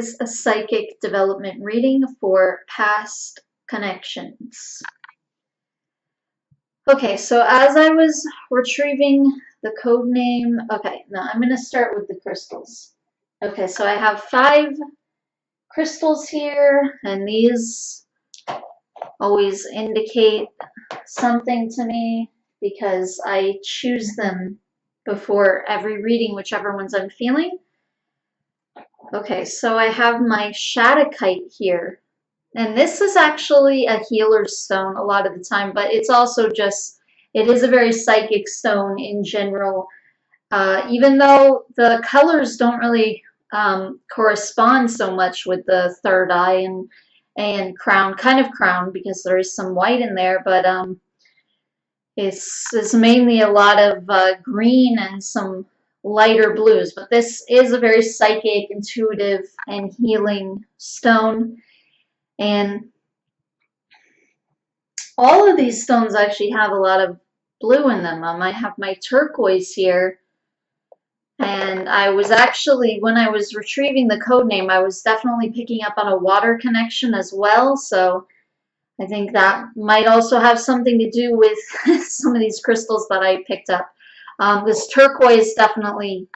is a psychic development reading for past connections. Okay, so as I was retrieving the code name, okay, now I'm going to start with the crystals. Okay, so I have 5 crystals here, and these always indicate something to me because I choose them before every reading, whichever ones I'm feeling. Okay, so I have my Shattuckite here. And this is actually a healer's stone a lot of the time, but it's also just, it is a very psychic stone in general. Even though the colors don't really correspond so much with the third eye and crown, kind of crown, because there is some white in there, but it's mainly a lot of green and some lighter blues. But this is a very psychic, intuitive, and healing stone. And all of these stones actually have a lot of blue in them. I have my turquoise here. And I was actually, when I was retrieving the code name, I was definitely picking up on a water connection as well. So I think that might also have something to do with some of these crystals that I picked up. This turquoise definitely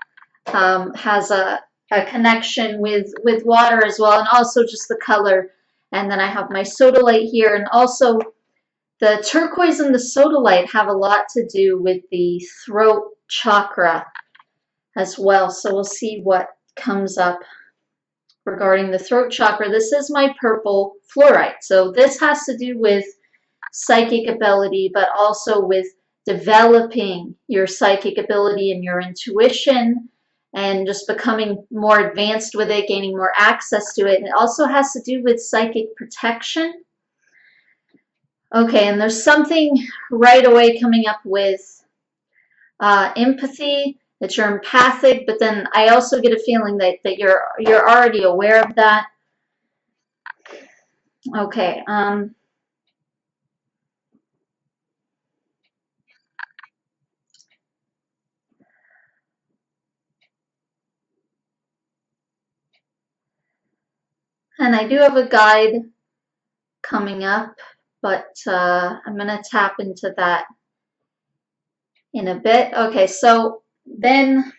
has a connection with water as well, and also just the color. And then I have my sodalite here, and also the turquoise and the sodalite have a lot to do with the throat chakra as well. So we'll see what comes up regarding the throat chakra. This is my purple fluorite. So this has to do with psychic ability, but also with developing your psychic ability and your intuition and just becoming more advanced with it, gaining more access to it. And it also has to do with psychic protection. Okay, and there's something right away coming up with empathy, that you're empathic, but then I also get a feeling that you're already aware of that. Okay. And I do have a guide coming up, but I'm going to tap into that in a bit. Okay, so then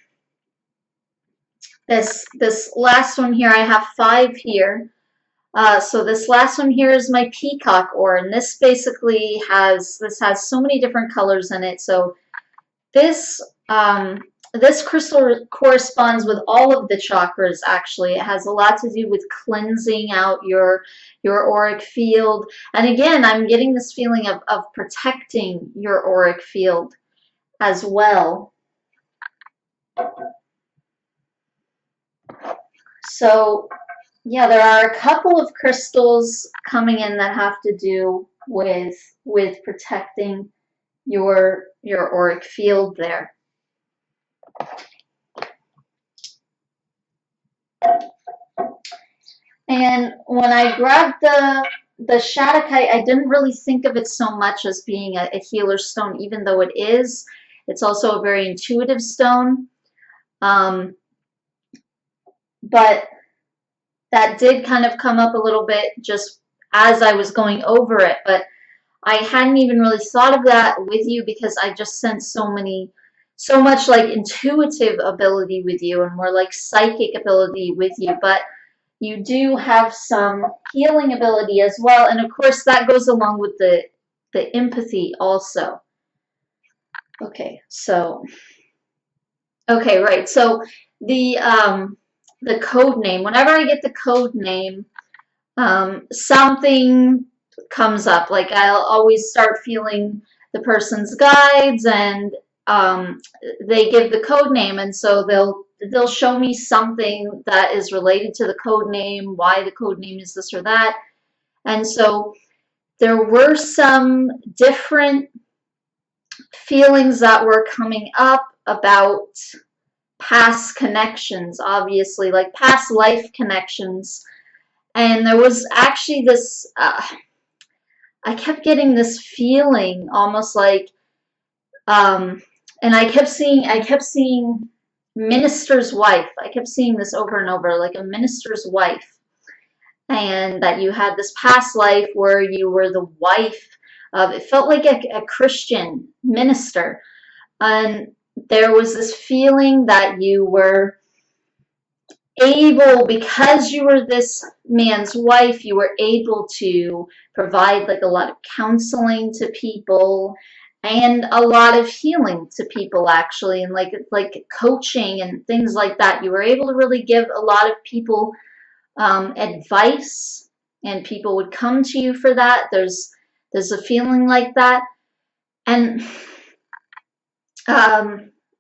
this last one here, I have 5 here. So this last one here is my peacock ore, and this basically has so many different colors in it. So this this crystal corresponds with all of the chakras. Actually, it has a lot to do with cleansing out your auric field. And again, I'm getting this feeling of protecting your auric field as well. So yeah, there are a couple of crystals coming in that have to do with protecting your auric field there. And when I grabbed the Shattuckite, I didn't really think of it so much as being a healer stone, even though it is. It's also a very intuitive stone. But that did kind of come up a little bit just as I was going over it. But I hadn't even really thought of that with you because I just sensed so much like intuitive ability with you and more like psychic ability with you. But you do have some healing ability as well. And of course that goes along with the empathy also. Okay, so, okay, right. So the code name, whenever I get the code name, something comes up. Like I'll always start feeling the person's guides, and they give the code name, and so they'll show me something that is related to the code name, why the code name is this or that. And so there were some different feelings that were coming up about past connections, obviously, like past life connections. And there was actually this, I kept getting this feeling almost like, and I kept seeing minister's wife. I kept seeing this over and over, like a minister's wife. And that you had this past life where you were the wife of, it felt like a Christian minister. And there was this feeling that you were able, because you were this man's wife, you were able to provide like a lot of counseling to people and a lot of healing to people, actually, and like coaching and things like that. You were able to really give a lot of people advice, and people would come to you for that. There's a feeling like that. And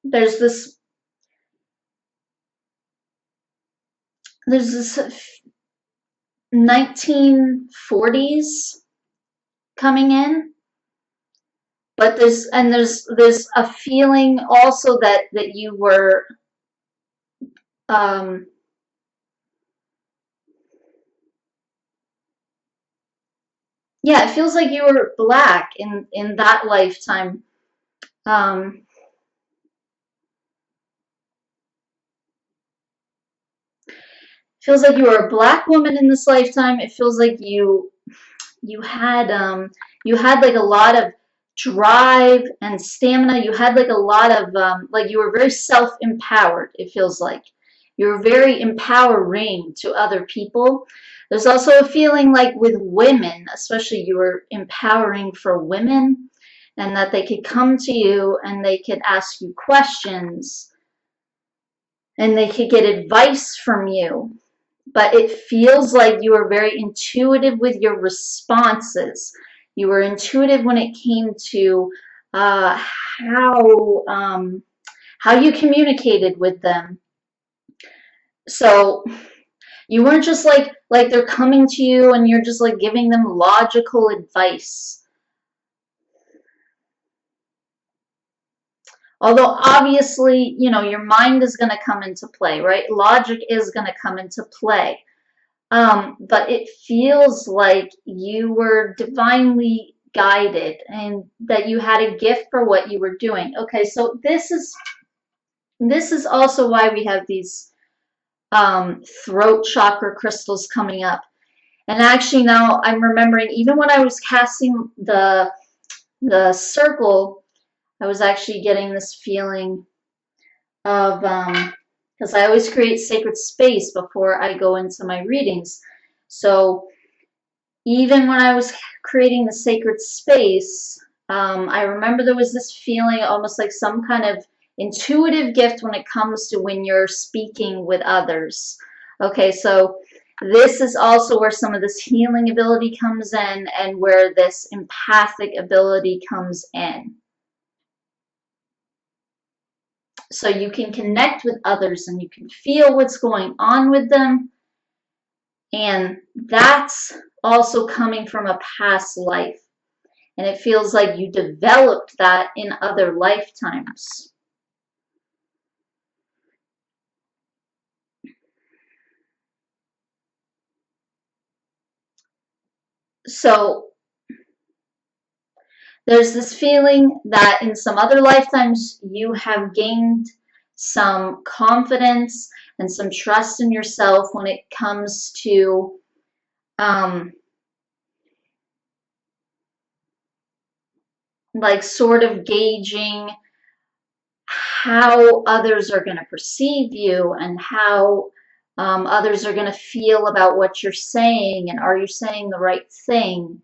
there's this 1940s coming in, but there's a feeling also that you were yeah, it feels like you were black in that lifetime. Feels like you were a black woman in this lifetime. It feels like you had like a lot of drive and stamina. You had like a lot of like you were very self-empowered. It feels like you were very empowering to other people. There's also a feeling like with women, especially, you were empowering for women, and that they could come to you and they could ask you questions and they could get advice from you. But it feels like you were very intuitive with your responses. You were intuitive when it came to how you communicated with them. So you weren't just like they're coming to you and you're just like giving them logical advice. Although obviously, you know, your mind is going to come into play, right? Logic is going to come into play. But it feels like you were divinely guided and that you had a gift for what you were doing. Okay, so this is also why we have these throat chakra crystals coming up. And actually now I'm remembering, even when I was casting the circle, I was actually getting this feeling of, because I always create sacred space before I go into my readings. So even when I was creating the sacred space, I remember there was this feeling almost like some kind of intuitive gift when it comes to when you're speaking with others. Okay, so this is also where some of this healing ability comes in and where this empathic ability comes in. So you can connect with others and you can feel what's going on with them. And that's also coming from a past life. And it feels like you developed that in other lifetimes. So there's this feeling that in some other lifetimes you have gained some confidence and some trust in yourself when it comes to like sort of gauging how others are going to perceive you and how others are going to feel about what you're saying, and are you saying the right thing.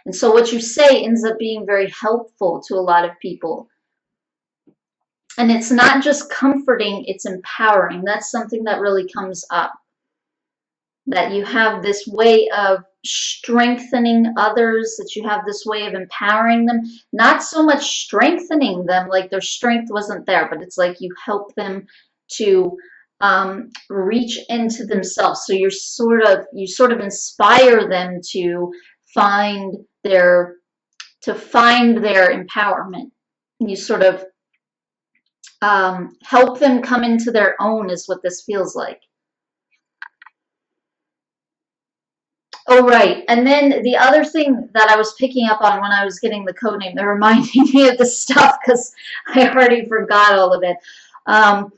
And so what you say ends up being very helpful to a lot of people. And it's not just comforting, it's empowering. That's something that really comes up. That you have this way of strengthening others, that you have this way of empowering them. Not so much strengthening them, like their strength wasn't there, but it's like you help them to reach into themselves. So you sort of inspire them to find their empowerment. You sort of help them come into their own, is what this feels like. Oh, right. And then the other thing that I was picking up on when I was getting the code name, they're reminding me of the stuff because I already forgot all of it. Um,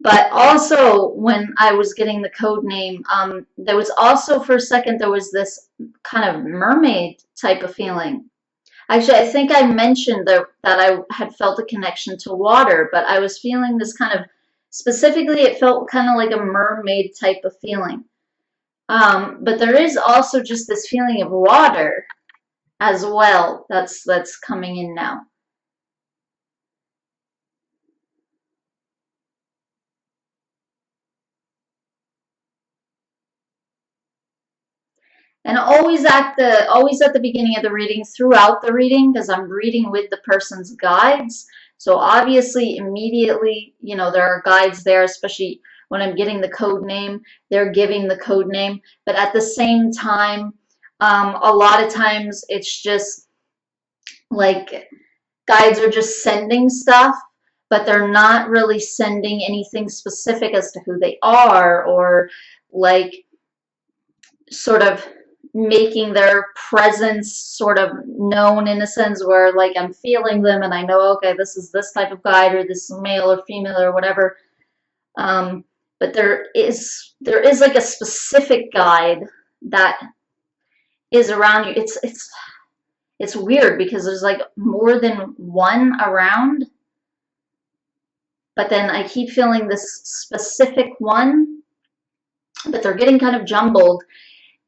but also when I was getting the code name, there was also for a second, there was this kind of mermaid type of feeling. Actually, I think I mentioned that I had felt a connection to water, but I was feeling this kind of, specifically, it felt kind of like a mermaid type of feeling. But there is also just this feeling of water as well that's coming in now. And always at the beginning of the reading, throughout the reading, because I'm reading with the person's guides. So obviously, immediately, there are guides there, especially when I'm getting the code name, they're giving the code name. But at the same time, a lot of times it's just like guides are just sending stuff, but they're not really sending anything specific as to who they are, or like sort of making their presence sort of known, in a sense where like I'm feeling them and I know, okay, this is this type of guide, or this male or female or whatever. But there is like a specific guide that is around you. It's weird because there's like more than one around, but then I keep feeling this specific one, but they're getting kind of jumbled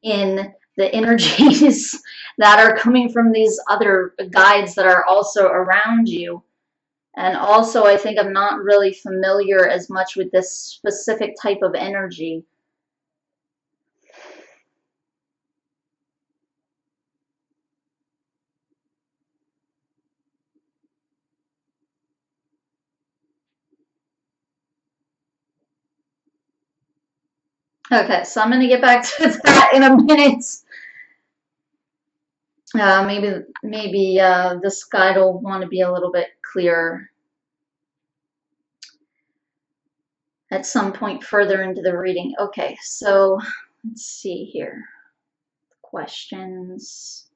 in the energies that are coming from these other guides that are also around you. And also, I think I'm not really familiar as much with this specific type of energy. Okay, so I'm going to get back to that in a minute. Maybe this guide will want to be a little bit clearer at some point further into the reading. Okay, so let's see here. Questions.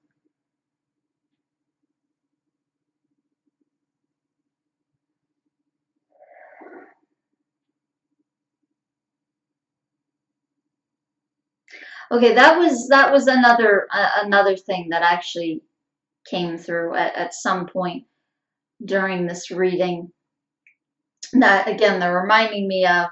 Okay, that was another thing that actually came through at some point during this reading. That again, they're reminding me of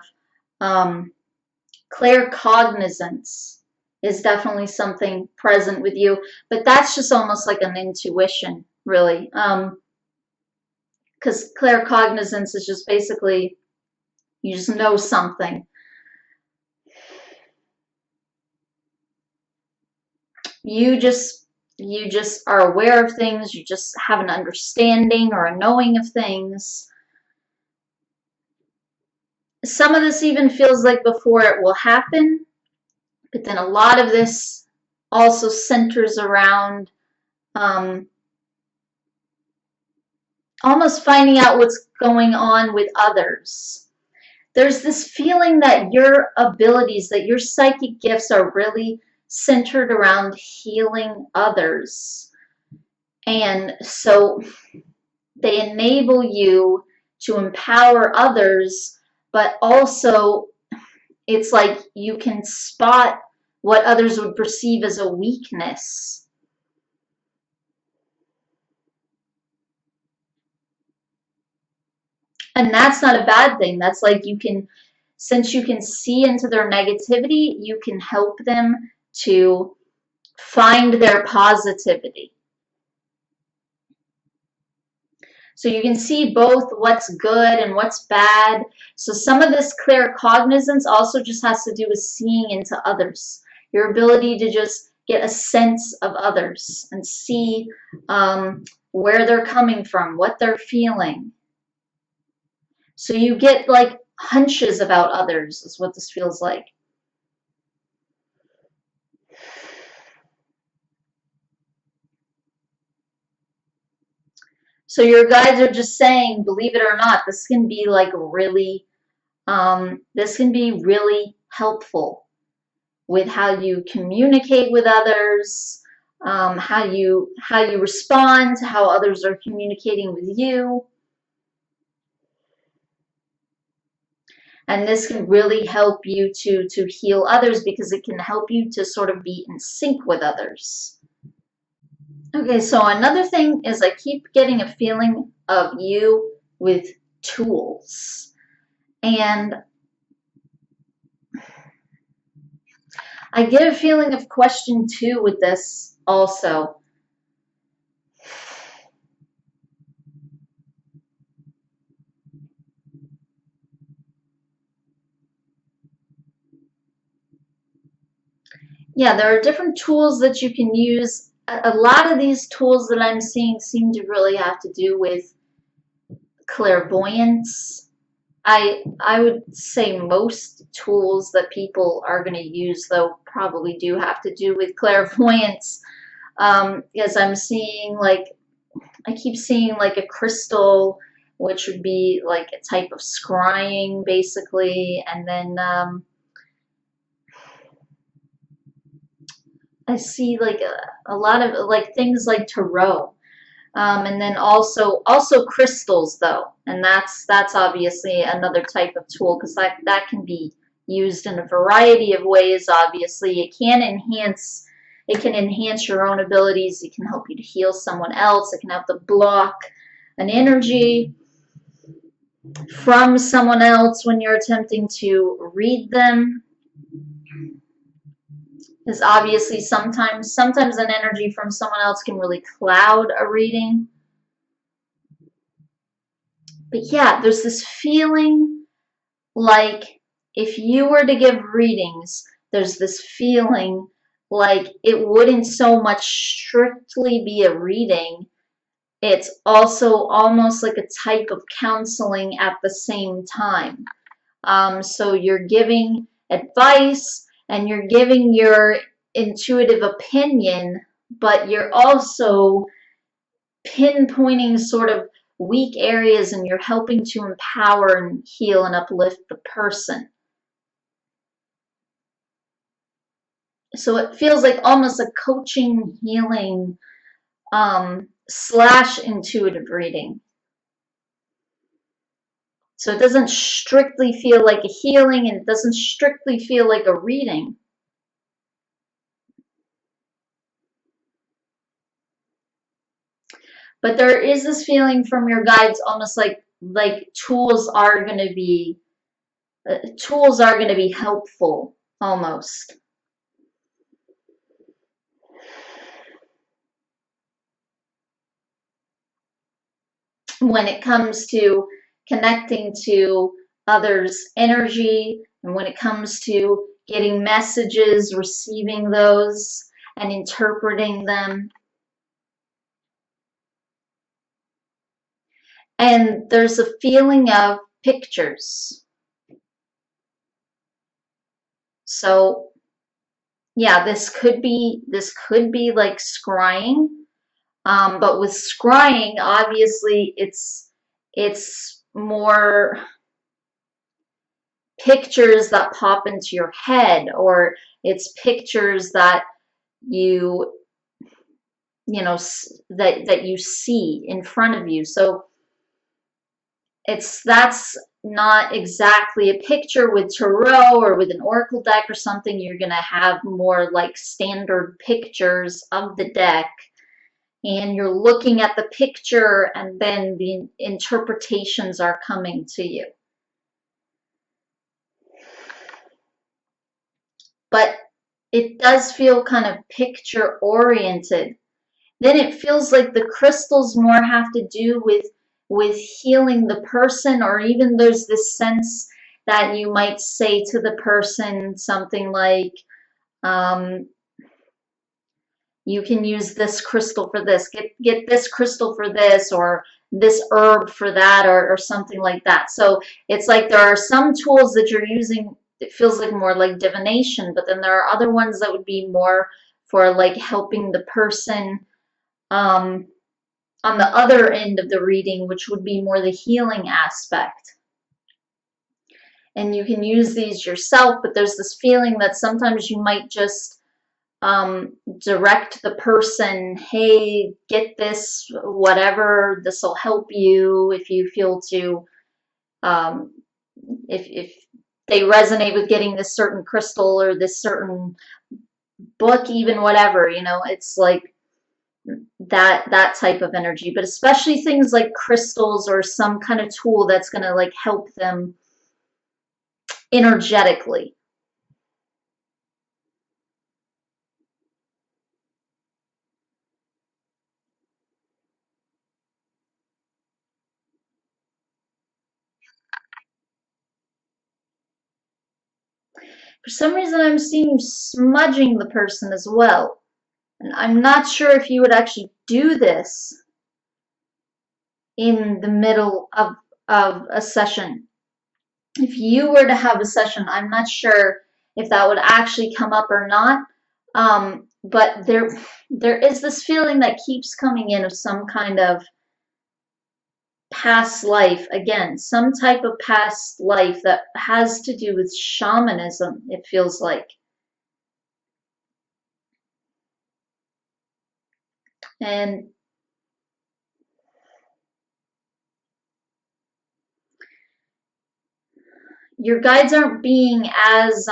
claircognizance is definitely something present with you, but that's just almost like an intuition, really. Because claircognizance is just basically you just know something. You just are aware of things, you just have an understanding or a knowing of things. Some of this even feels like before it will happen, but then a lot of this also centers around almost finding out what's going on with others. There's this feeling that your abilities, that your psychic gifts are really centered around healing others. And so they enable you to empower others, but also it's like you can spot what others would perceive as a weakness. And that's not a bad thing. That's like since you can see into their negativity, you can help them to find their positivity. So you can see both what's good and what's bad. So some of this claircognizance also just has to do with seeing into others. Your ability to just get a sense of others and see where they're coming from, what they're feeling. So you get like hunches about others is what this feels like. So your guides are just saying, believe it or not, this can be like really helpful. with how you communicate with others, how you respond to how others are communicating with you. And this can really help you to heal others, because it can help you to sort of be in sync with others. Okay, so another thing is I keep getting a feeling of you with tools. And I get a feeling of question 2 with this also. Yeah, there are different tools that you can use. A lot of these tools that I'm seeing seem to really have to do with clairvoyance. I would say most tools that people are going to use, though, probably do have to do with clairvoyance. Because I'm seeing, like, I keep seeing like a crystal, which would be like a type of scrying, basically, and then I see like a lot of like things like tarot, and then also crystals, though, and that's obviously another type of tool, because that can be used in a variety of ways. Obviously, it can enhance your own abilities. It can help you to heal someone else. It can help to block an energy from someone else when you're attempting to read them. Because obviously sometimes an energy from someone else can really cloud a reading. But yeah, there's this feeling like if you were to give readings, there's this feeling like it wouldn't so much strictly be a reading. It's also almost like a type of counseling at the same time. So you're giving advice and you're giving your intuitive opinion, but you're also pinpointing sort of weak areas, and you're helping to empower and heal and uplift the person. So it feels like almost a coaching, healing, slash intuitive reading. So it doesn't strictly feel like a healing, and it doesn't strictly feel like a reading. But there is this feeling from your guides, almost like tools are going to be helpful, almost. When it comes to connecting to others' energy, and when it comes to getting messages, receiving those, and interpreting them. And there's a feeling of pictures. So yeah, this could be like scrying. But with scrying, obviously it's more pictures that pop into your head, or it's pictures that you know that you see in front of you. So that's not exactly a picture. With tarot or with an oracle deck or something, you're going to have more like standard pictures of the deck, and you're looking at the picture, and then the interpretations are coming to you. But it does feel kind of picture oriented. Then it feels like the crystals more have to do with healing the person, or even there's this sense that you might say to the person something like, you can use this crystal for this, get this crystal for this, or this herb for that, or something like that. So it's like there are some tools that you're using, it feels like more like divination, but then there are other ones that would be more for like helping the person on the other end of the reading, which would be more the healing aspect. and you can use these yourself, but there's this feeling that sometimes you might just direct the person, hey, get this, whatever, this will help you if you feel to, if they resonate with getting this certain crystal or this certain book, even whatever, it's like that type of energy. But especially things like crystals or some kind of tool that's going to like help them energetically. For some reason, I'm seeing you smudging the person as well. And I'm not sure if you would actually do this in the middle of a session. If you were to have a session, I'm not sure if that would actually come up or not. But there is this feeling that keeps coming in of some kind of past life. Again, some type of past life that has to do with shamanism, it feels like. And your guides aren't being as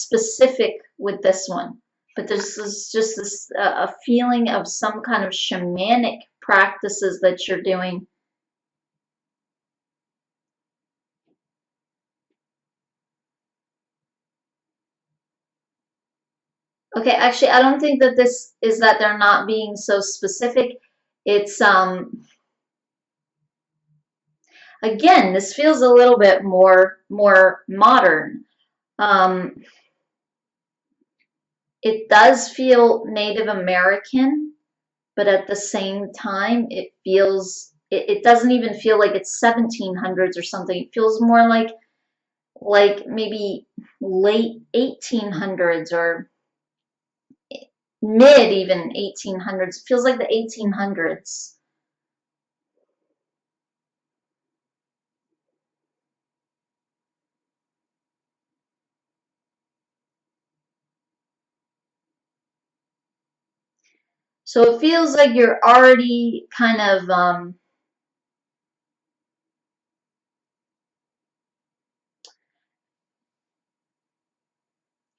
specific with this one, but this is just this a feeling of some kind of shamanic practices that you're doing. Okay, actually, I don't think that this is that they're not being so specific. It's again, this feels a little bit more modern. Um, it does feel Native American, but at the same time, it doesn't even feel like it's 1700s or something. It feels more like maybe late 1800s or mid even 1800s. It feels like the 1800s. So it feels like you're already kind of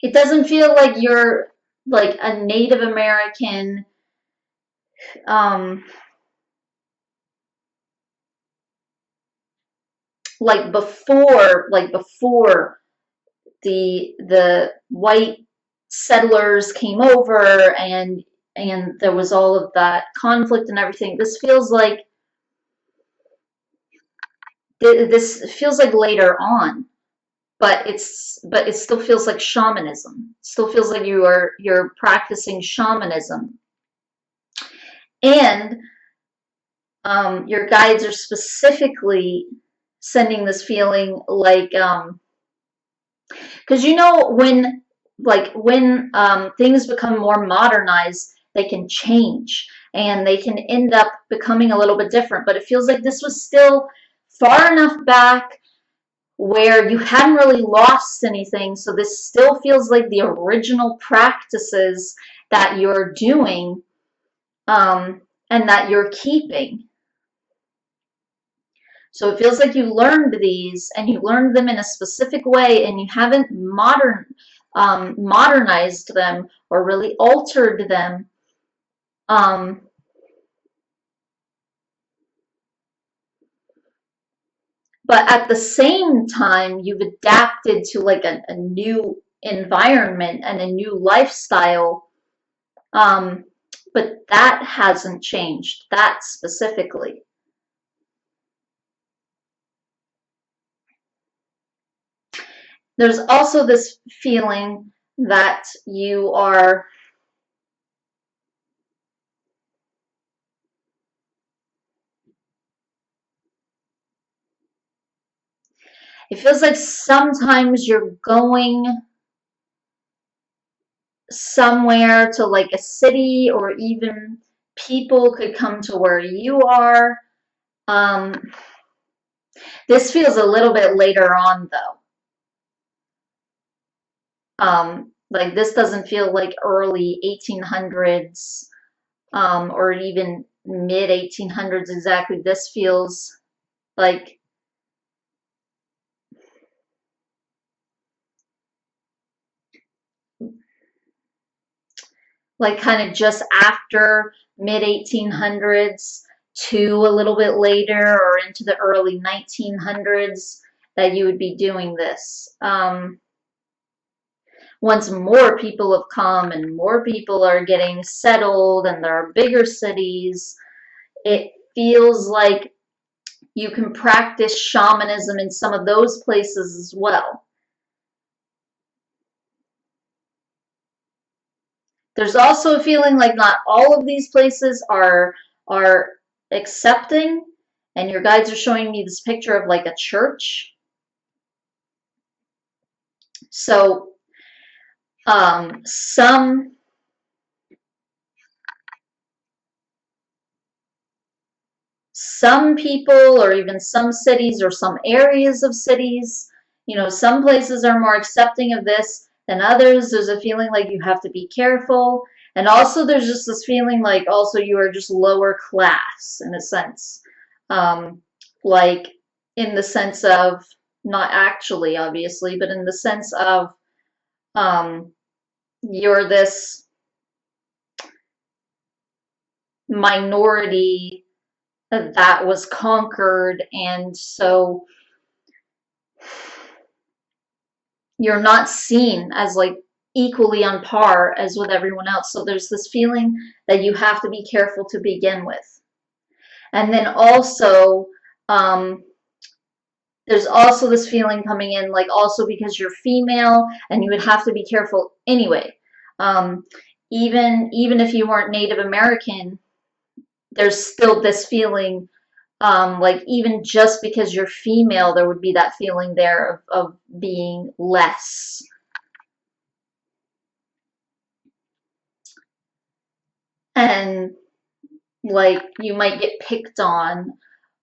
it doesn't feel like you're like a Native American um like before the white settlers came over and there was all of that conflict and everything. This feels like later on, but it still feels like shamanism. It still feels like you're practicing shamanism, and your guides are specifically sending this feeling like because when things become more modernized, they can change and they can end up becoming a little bit different. But it feels like this was still far enough back where you hadn't really lost anything. So this still feels like the original practices that you're doing and that you're keeping. So it feels like you learned these and you learned them in a specific way and you haven't modernized them or really altered them. But at the same time, you've adapted to like a new environment and a new lifestyle. But that hasn't changed, that specifically. There's also this feeling that you are it feels like sometimes you're going somewhere to like a city, or even people could come to where you are. This feels a little bit later on though. Like this doesn't feel like early 1800s, or even mid 1800s exactly. This feels like kind of just after mid 1800s to a little bit later or into the early 1900s that you would be doing this. Once more people have come and more people are getting settled and there are bigger cities, it feels like you can practice shamanism in some of those places as well. There's also a feeling like not all of these places are accepting, and your guides are showing me this picture of like a church. So some people or even some cities or some areas of cities, some places are more accepting of this than others. There's a feeling like you have to be careful. And also there's just this feeling like also you are just lower class in a sense. Like in the sense of, not actually obviously, but in the sense of you're this minority that was conquered, and so you're not seen as like equally on par as with everyone else. So there's this feeling that you have to be careful to begin with. And then also, there's also this feeling coming in, like also because you're female and you would have to be careful anyway. Even if you weren't Native American, there's still this feeling, like even just because you're female, there would be that feeling there of being less. And like you might get picked on,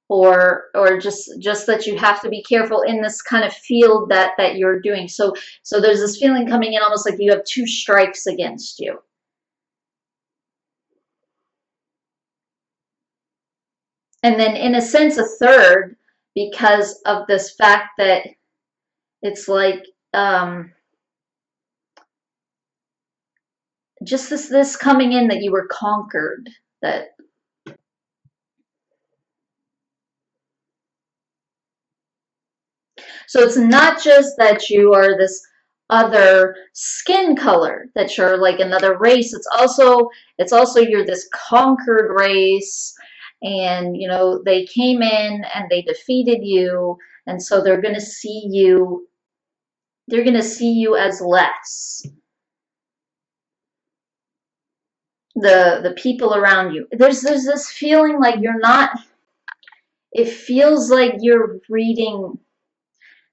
or just that you have to be careful in this kind of field that you're doing. So there's this feeling coming in almost like you have two strikes against you. And then in a sense a third, because of this fact that it's like just this coming in that you were conquered, that so it's not just that you are this other skin color, that you're like another race. It's also you're this conquered race, and they came in and they defeated you, and so they're going to see you as less. The people around you. There's this feeling like you're not, it feels like you're reading,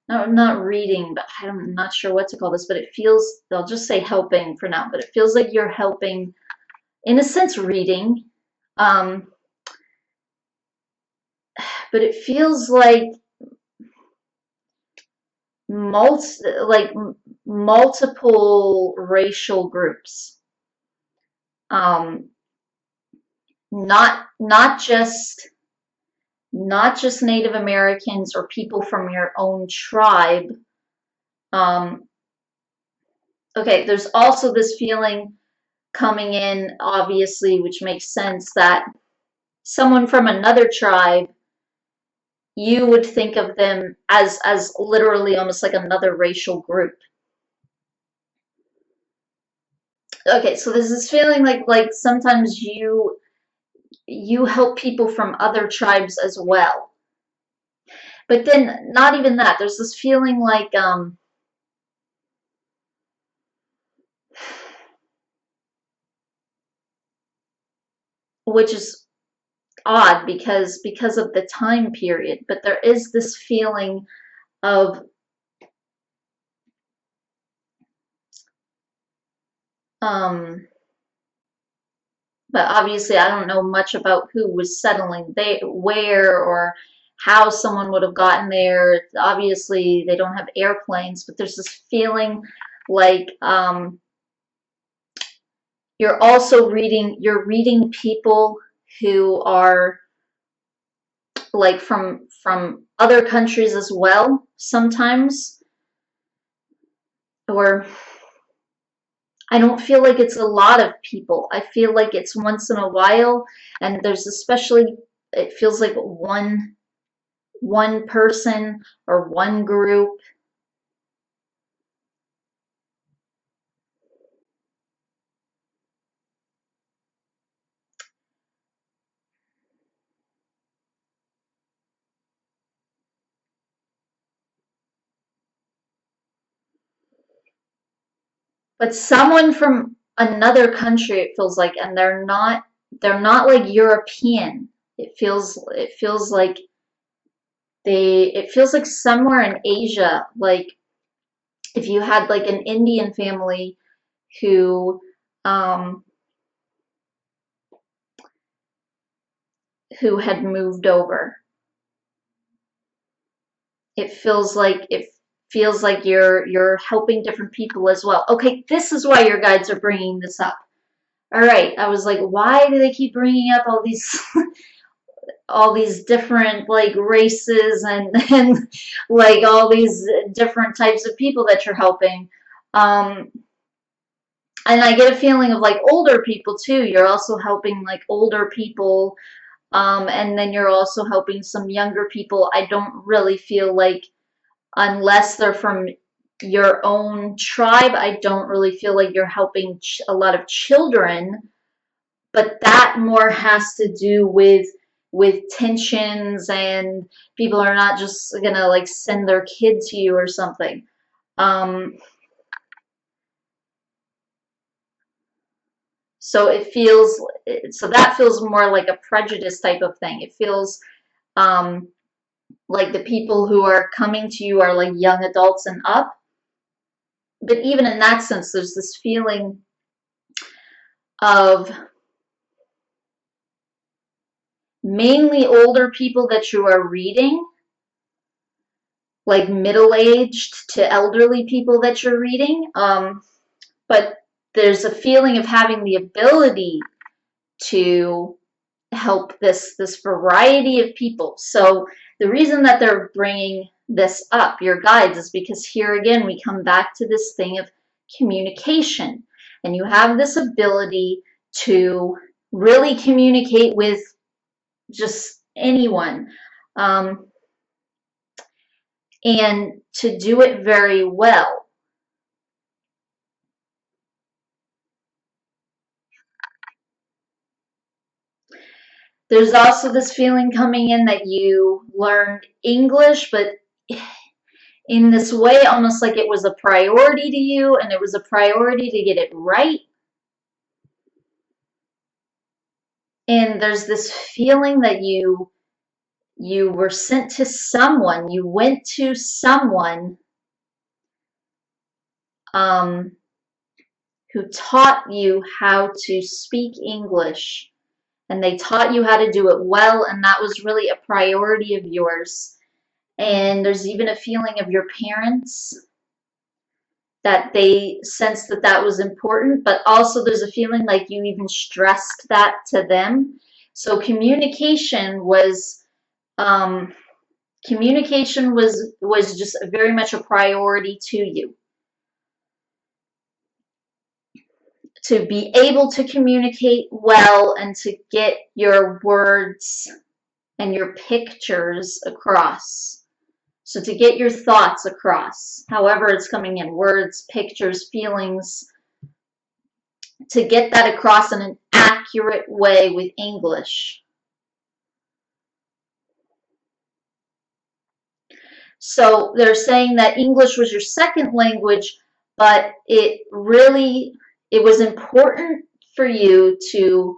no, not reading, but I'm not sure what to call this, but it feels, I'll just say helping for now, but it feels like you're helping, in a sense, reading. Um, but it feels like multiple racial groups. Not just Native Americans or people from your own tribe. Okay, there's also this feeling coming in, obviously, which makes sense, that someone from another tribe, you would think of them as literally almost like another racial group. Okay, so there's this feeling like sometimes you help people from other tribes as well. But then not even that. There's this feeling like which is odd because of the time period, but there is this feeling of but obviously I don't know much about who was settling where, or how someone would have gotten there. Obviously they don't have airplanes, but there's this feeling Like, you're reading people who are like from other countries as well sometimes, or I don't feel like it's a lot of people. I feel like it's once in a while, and there's especially, it feels like one person or one group. But someone from another country, it feels like, and they're not like European. It feels like it feels like somewhere in Asia, like if you had like an Indian family who um who had moved over. It feels like you're helping different people as well. Okay, this is why your guides are bringing this up. All right, I was like, why do they keep bringing up all these all these different like races and like all these different types of people that you're helping? Um, and I get a feeling of like older people too. You're also helping like older people, and then you're also helping some younger people. I don't really feel like, unless they're from your own tribe, I don't really feel like you're helping a lot of children, but that more has to do with tensions, and people are not just gonna like send their kid to you or something. Um, so that feels more like a prejudice type of thing. It feels um, like the people who are coming to you are like young adults and up. But even in that sense, there's this feeling of mainly older people that you are reading, like middle-aged to elderly people that you're reading. But there's a feeling of having the ability to help this variety of people. So the reason that they're bringing this up, your guides, is because here again we come back to this thing of communication, and you have this ability to really communicate with just anyone, um, and to do it very well. There's also this feeling coming in that you learned English, but in this way, almost like it was a priority to you, and it was a priority to get it right. And there's this feeling that you were sent to someone, you went to someone um, who taught you how to speak English, and they taught you how to do it well, and that was really a priority of yours. And there's even a feeling of your parents that they sensed that that was important, but also there's a feeling like you even stressed that to them. So um, communication was just very much a priority to you. To be able to communicate well and to get your words and your pictures across. So to get your thoughts across, however it's coming in, words, pictures, feelings, to get that across in an accurate way with English. So they're saying that English was your second language, but it was important for you to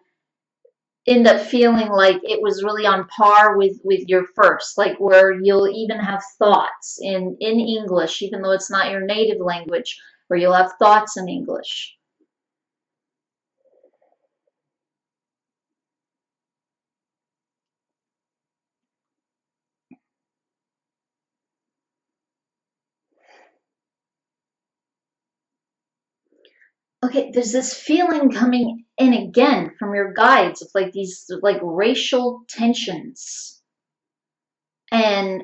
end up feeling like it was really on par with your first, like where you'll even have thoughts in English, even though it's not your native language, where you'll have thoughts in English. okay, there's this feeling coming in again from your guides of like these like racial tensions. And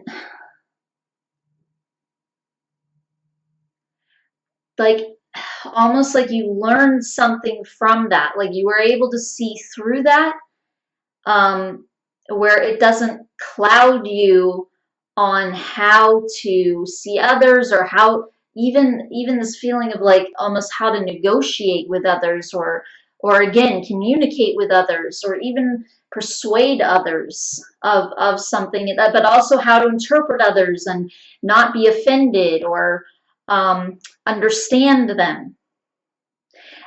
like almost like you learned something from that. Like you were able to see through that, where it doesn't cloud you on how to see others, or how even this feeling of like almost how to negotiate with others, or again communicate with others, or even persuade others of something, but also how to interpret others and not be offended, or understand them.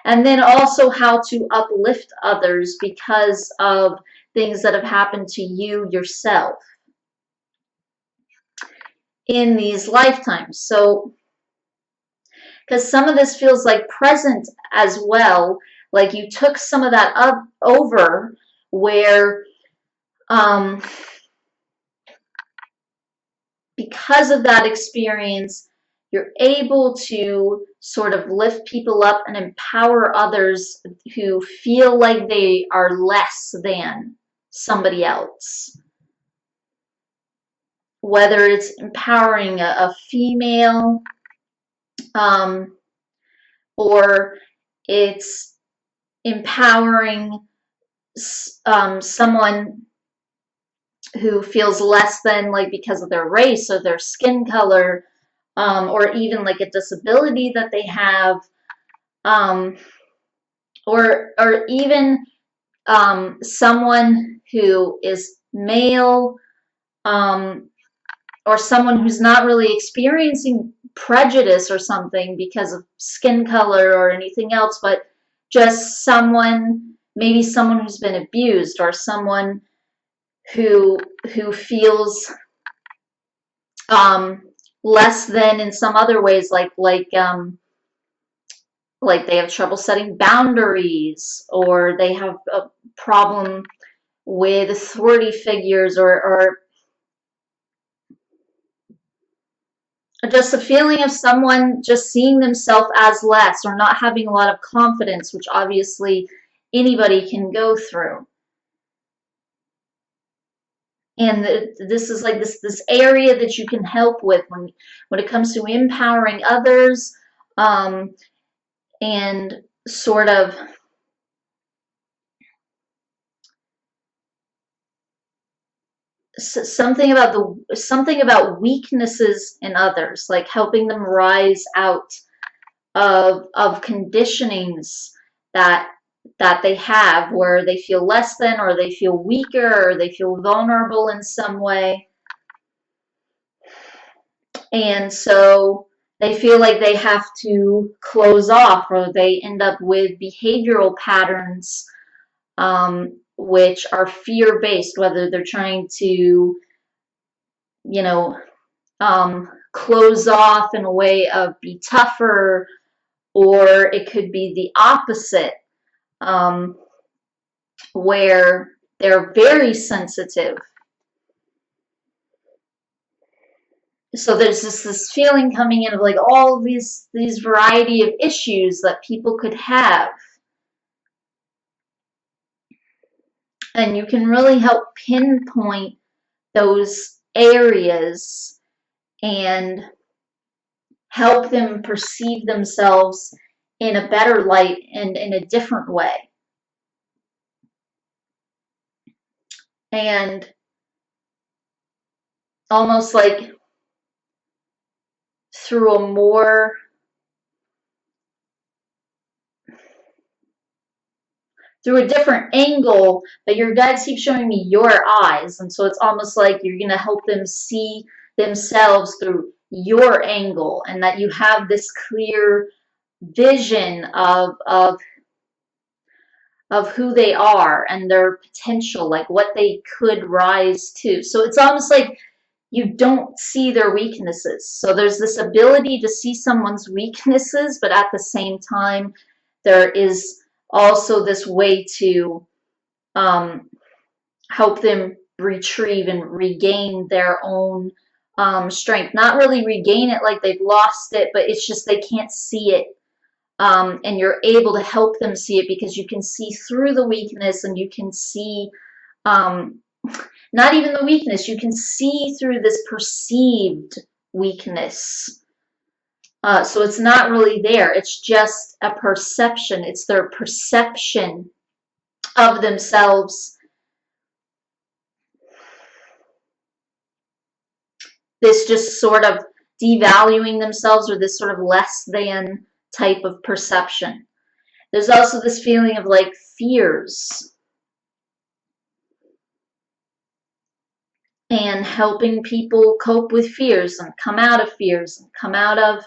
And then also how to uplift others because of things that have happened to you yourself in these lifetimes. So, because some of this feels like present as well, like you took some of that up over, where because of that experience, you're able to sort of lift people up and empower others who feel like they are less than somebody else. Whether it's empowering a female, or it's empowering someone who feels less than, like because of their race or their skin color, or even like a disability that they have, or even someone who is male, or someone who's not really experiencing prejudice or something because of skin color or anything else, but just someone, maybe someone who's been abused, or someone who feels less than in some other ways, like they have trouble setting boundaries, or they have a problem with authority figures, or just a feeling of someone just seeing themselves as less, or not having a lot of confidence, which obviously anybody can go through. And this is like this area that you can help with when it comes to empowering others, and sort of something about weaknesses in others, like helping them rise out of conditionings that they have, where they feel less than, or they feel weaker, or they feel vulnerable in some way. And so they feel like they have to close off, or they end up with behavioral patterns, which are fear-based, whether they're trying to, close off in a way of be tougher, or it could be the opposite, where they're very sensitive. So there's this feeling coming in of like all these variety of issues that people could have. And you can really help pinpoint those areas and help them perceive themselves in a better light and in a different way. And almost like through a different angle, but your guides keep showing me your eyes, and so it's almost like you're going to help them see themselves through your angle, and that you have this clear vision of who they are and their potential, like what they could rise to. So it's almost like you don't see their weaknesses. So there's this ability to see someone's weaknesses, but at the same time, there is also this way to help them retrieve and regain their own strength. Not really regain it like they've lost it, but it's just they can't see it and you're able to help them see it because you can see through the weakness, and you can see um, not even the weakness, you can see through this perceived weakness. So it's not really there. It's just a perception. It's their perception of themselves. This just sort of devaluing themselves, or this sort of less than type of perception. There's also this feeling of like fears, and helping people cope with fears and come out of fears and come out of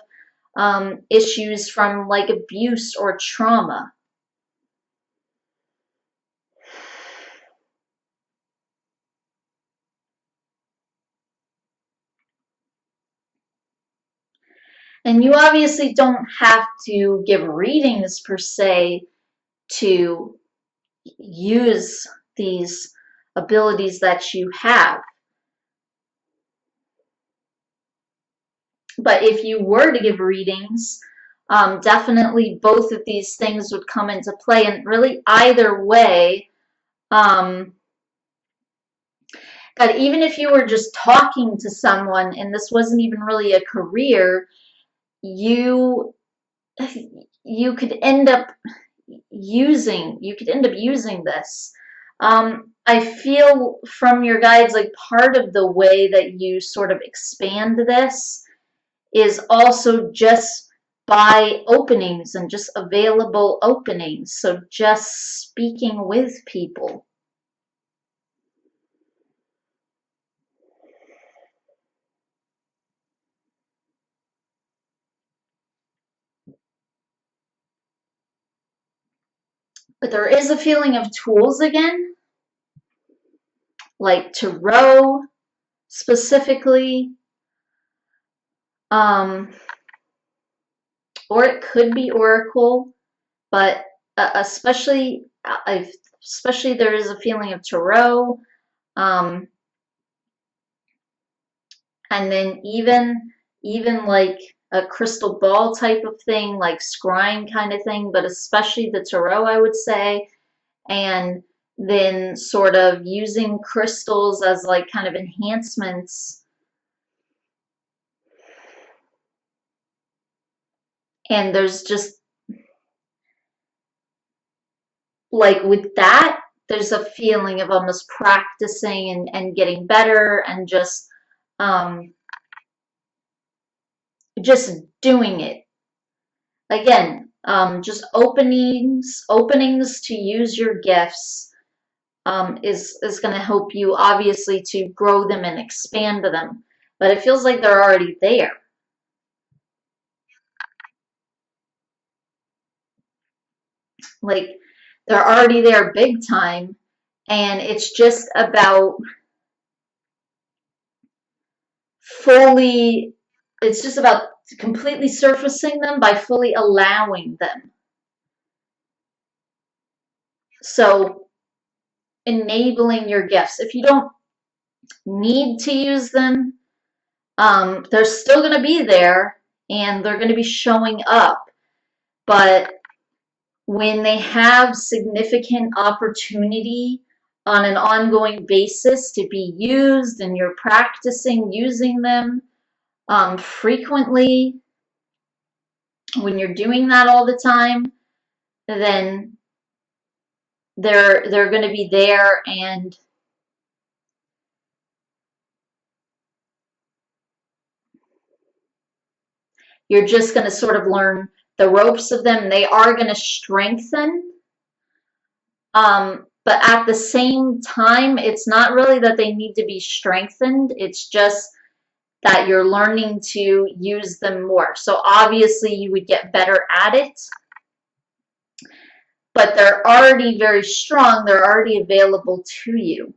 issues from like abuse or trauma. And you obviously don't have to give readings per se to use these abilities that you have. But if you were to give readings, definitely both of these things would come into play. And really, either way, but even if you were just talking to someone and this wasn't even really a career, you could end up using this. I feel from your guides, like part of the way that you sort of expand this is also just by openings and just available openings. So just speaking with people. But there is a feeling of tools again, like tarot specifically, or it could be oracle, but especially there is a feeling of tarot, and then even like a crystal ball type of thing, like scrying kind of thing, but especially the tarot, I would say. And then sort of using crystals as like kind of enhancements. And there's just like with that, there's a feeling of almost practicing and getting better, and just doing it. Again, just openings to use your gifts is going to help you obviously to grow them and expand them. But it feels like they're already there. Like they're already there big time, and it's just about fully, it's just about completely surfacing them by fully allowing them. So enabling your gifts. If you don't need to use them, they're still going to be there and they're going to be showing up. But when they have significant opportunity on an ongoing basis to be used, and you're practicing using them frequently, when you're doing that all the time, then they're going to be there, and you're just going to sort of learn the ropes of them. They are going to strengthen, but at the same time, it's not really that they need to be strengthened. It's just that you're learning to use them more. So obviously you would get better at it, but they're already very strong. They're already available to you.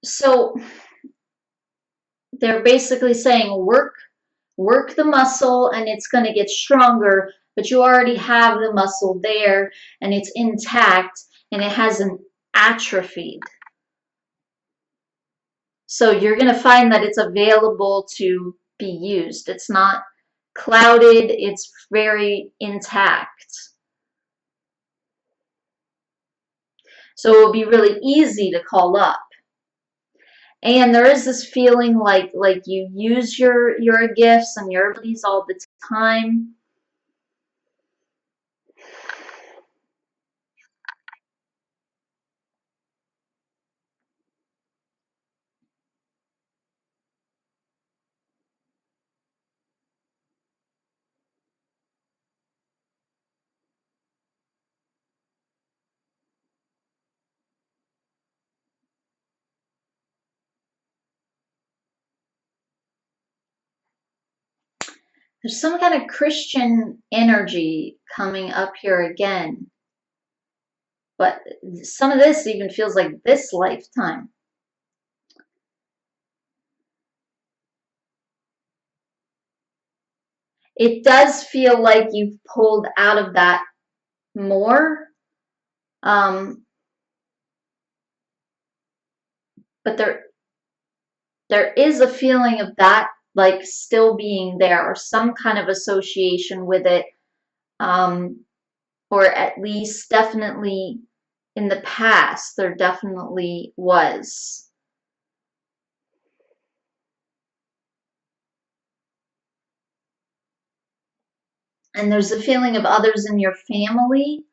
So they're basically saying work the muscle and it's going to get stronger, but you already have the muscle there and it's intact and it hasn't atrophied. So you're going to find that it's available to be used. It's not clouded, it's very intact. So it will be really easy to call up. And there is this feeling like you use your gifts and your abilities all the time. There's some kind of Christian energy coming up here again. But some of this even feels like this lifetime. It does feel like you've pulled out of that more. But there is a feeling of that like still being there or some kind of association with it. Or at least definitely in the past, there definitely was. And there's a feeling of others in your family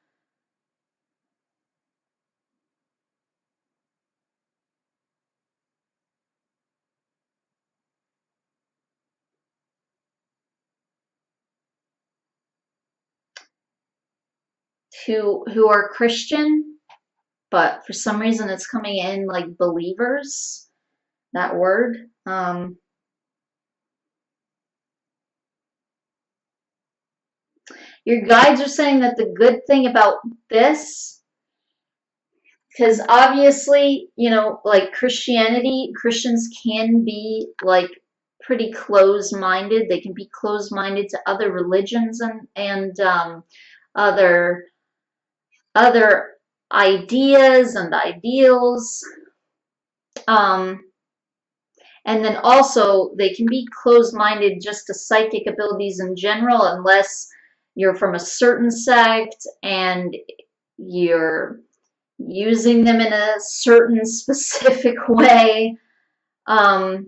who are Christian, but for some reason it's coming in like believers, that word. Your guides are saying that the good thing about this, because obviously, you know, like Christians can be like pretty closed-minded. They can be closed-minded to other religions and other other ideas and ideals. Um, and then also they can be closed-minded just to psychic abilities in general, unless you're from a certain sect and you're using them in a certain specific way. But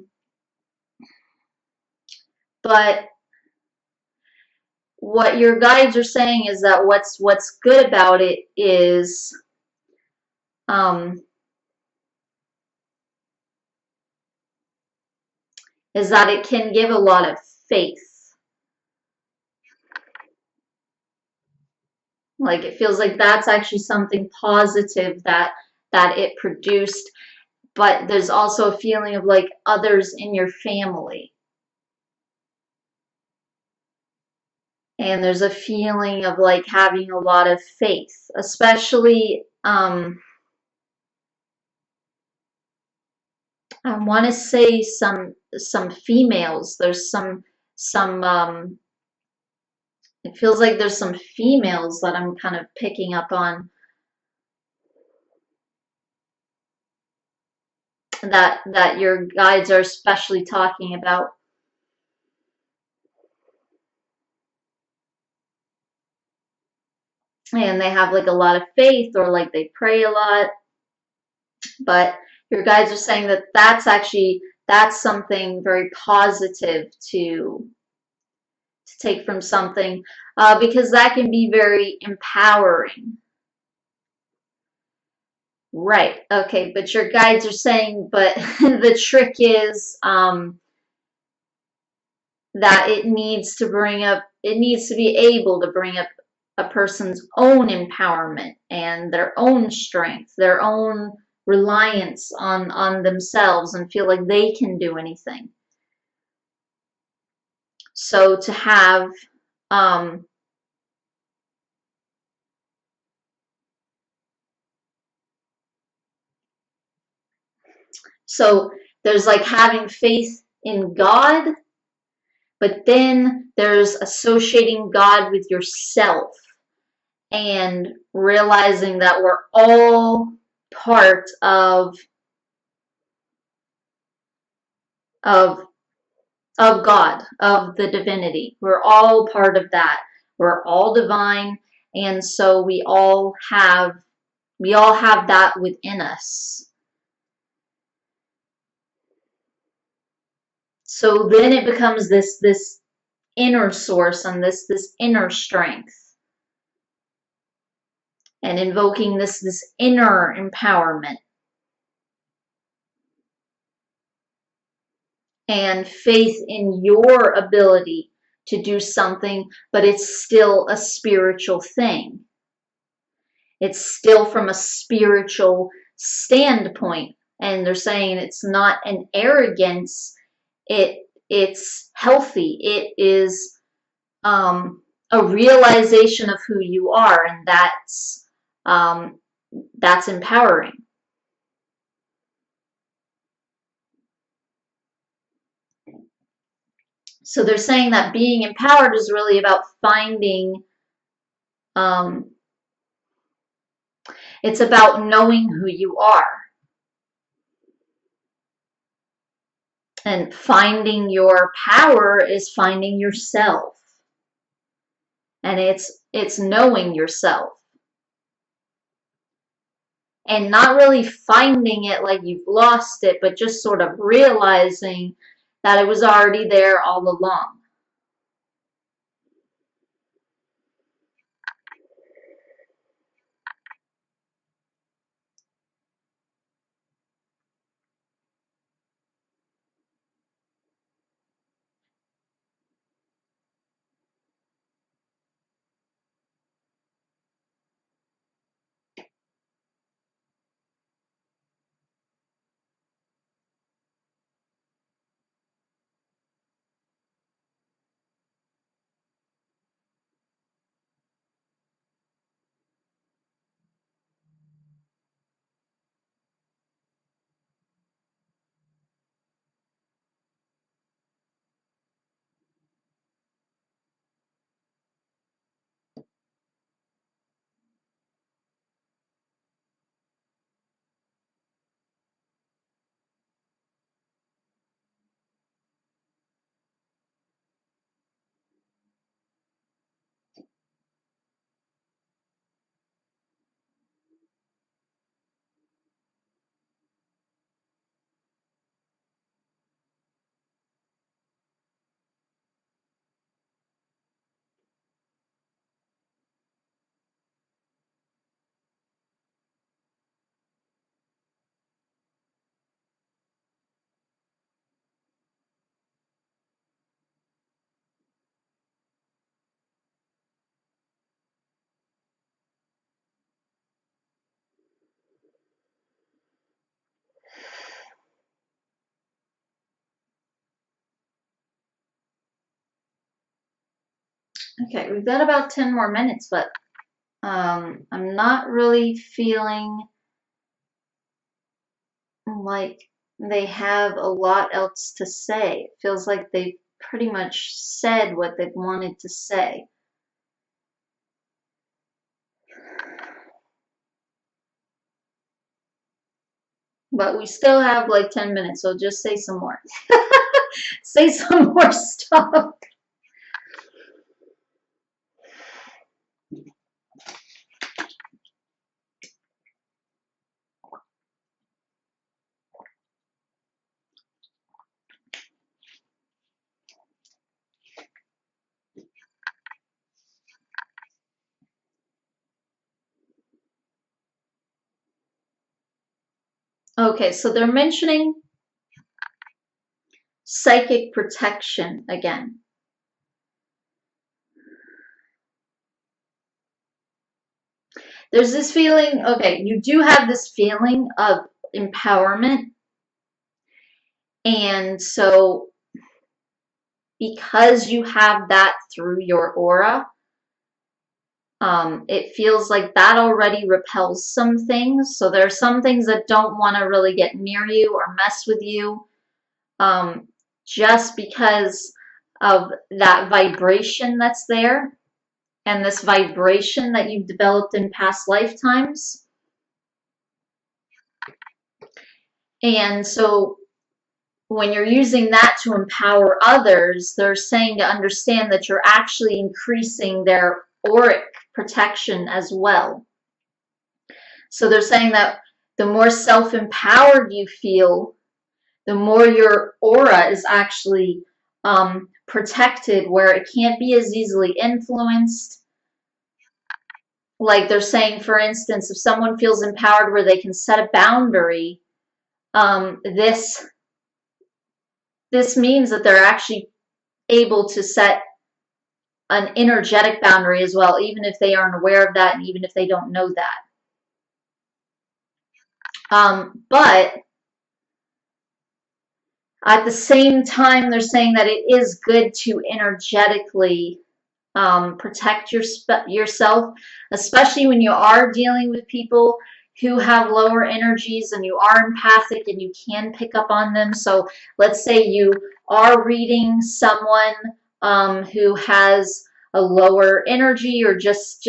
what your guides are saying is that what's good about it um, is that it can give a lot of faith. Like it feels like that's actually something positive that it produced, but there's also a feeling of like others in your family. And there's a feeling of like having a lot of faith, especially I want to say some females. There's some it feels like there's some females that I'm kind of picking up on that your guides are especially talking about. And they have like a lot of faith or like they pray a lot. But your guides are saying that that's something very positive to take from something, because that can be very empowering. Right. Okay. But your guides are saying, but the trick is that it needs to be able to bring up a person's own empowerment and their own strength, their own reliance on themselves and feel like they can do anything. So to have So there's like having faith in God, but then there's associating God with yourself and realizing that we're all part of God, of the divinity. We're all part of that. We're all divine, and so we all have that within us. So then it becomes this inner source and this inner strength, and invoking this inner empowerment and faith in your ability to do something, but it's still a spiritual thing. It's still from a spiritual standpoint, and they're saying it's not an arrogance. It's healthy. It is a realization of who you are, and that's empowering. So they're saying that being empowered is really about finding. Um, it's about knowing who you are and finding your power is finding yourself, and it's knowing yourself and not really finding it like you've lost it, but just sort of realizing that it was already there all along. Okay, we've got about 10 more minutes, but I'm not really feeling like they have a lot else to say. It feels like they've pretty much said what they wanted to say. But we still have like 10 minutes, so just say some more. Say some more stuff. Okay, so they're mentioning psychic protection again. There's this feeling, okay, you do have this feeling of empowerment. And so, because you have that through your aura, It feels like that already repels some things. So there are some things that don't want to really get near you or mess with you, just because of that vibration that's there and this vibration that you've developed in past lifetimes. And so when you're using that to empower others, they're saying to understand that you're actually increasing their auric protection as well. So they're saying that the more self-empowered you feel, the more your aura is actually protected, where it can't be as easily influenced. Like they're saying, for instance, if someone feels empowered where they can set a boundary, this means that they're actually able to set an energetic boundary as well, even if they aren't aware of that and even if they don't know that. But at the same time, they're saying that it is good to energetically protect yourself, especially when you are dealing with people who have lower energies and you are empathic and you can pick up on them. So let's say you are reading someone who has a lower energy, or just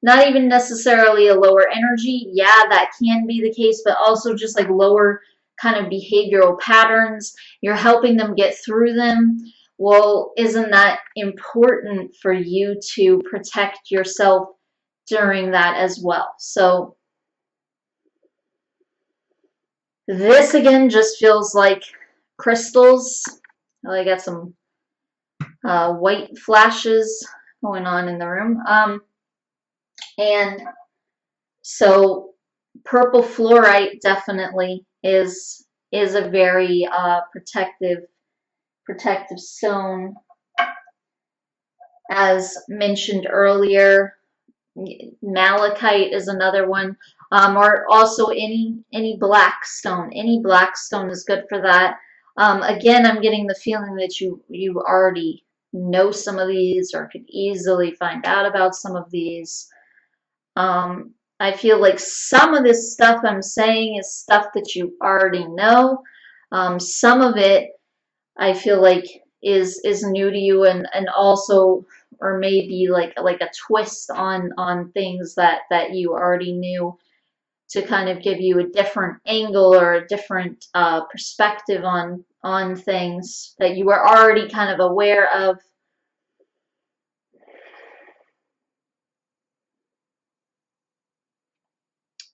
not even necessarily a lower energy. Yeah, that can be the case, but also just like lower kind of behavioral patterns. You're helping them get through them. Well, isn't that important for you to protect yourself during that as well? So this again just feels like crystals. I got some white flashes going on in the room. And so purple fluorite definitely is a very protective stone. As mentioned earlier, malachite is another one, or also any black stone. Any black stone is good for that. Again, I'm getting the feeling that you already know some of these or could easily find out about some of these. I feel like some of this stuff I'm saying is stuff that you already know. Some of it I feel like is new to you, and also, or maybe like a twist on things that you already knew, to kind of give you a different angle or a different perspective on things that you were already kind of aware of.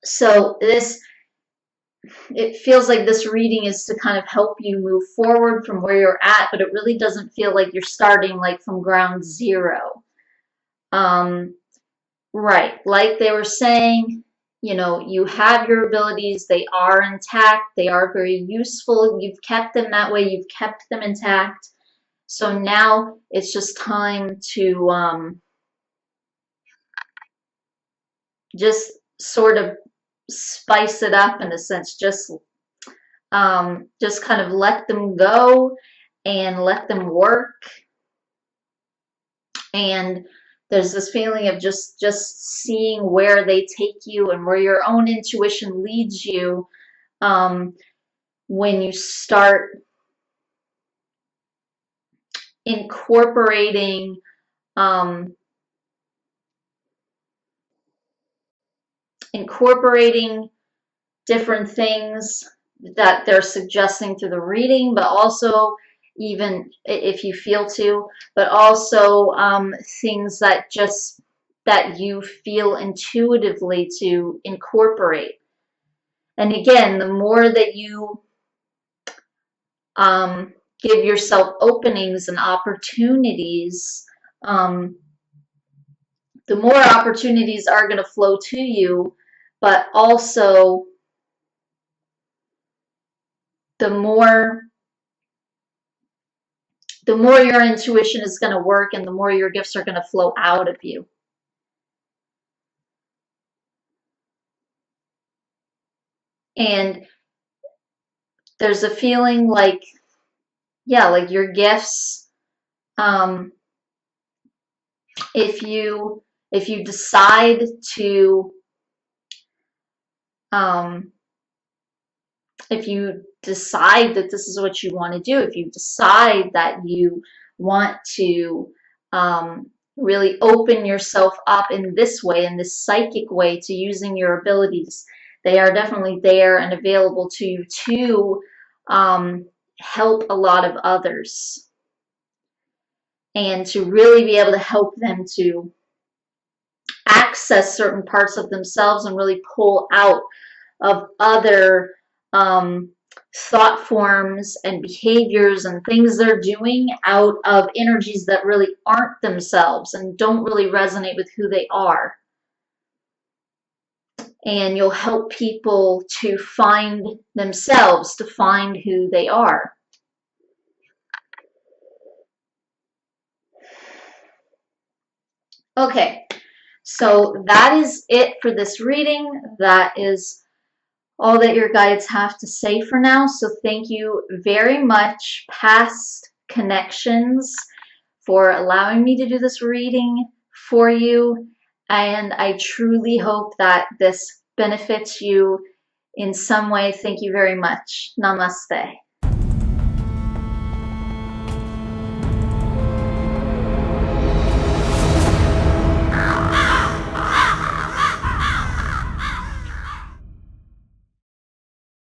So it feels like this reading is to kind of help you move forward from where you're at, but it really doesn't feel like you're starting like from ground zero. Right, like they were saying, you have your abilities, they are intact, they are very useful, you've kept them that way, you've kept them intact. So now it's just time to just sort of spice it up in a sense, just kind of let them go and let them work. And there's this feeling of just seeing where they take you and where your own intuition leads you, when you start incorporating different things that they're suggesting through the reading, but also, even if you feel to, but also things that you feel intuitively to incorporate. And again, the more that you give yourself openings and opportunities, the more opportunities are going to flow to you, but also the more your intuition is going to work, and the more your gifts are going to flow out of you. And there's a feeling like, yeah, like your gifts, if you If you decide to, if you decide that this is what you want to do, if you decide that you want to really open yourself up in this way, in this psychic way, to using your abilities, they are definitely there and available to you to help a lot of others and to really be able to help them to access certain parts of themselves and really pull out of other thought forms and behaviors and things they're doing out of energies that really aren't themselves and don't really resonate with who they are. And you'll help people to find themselves, to find who they are. Okay, so that is it for this reading. That is all that your guides have to say for now. So thank you very much, past connections, for allowing me to do this reading for you. And I truly hope that this benefits you in some way. Thank you very much. Namaste.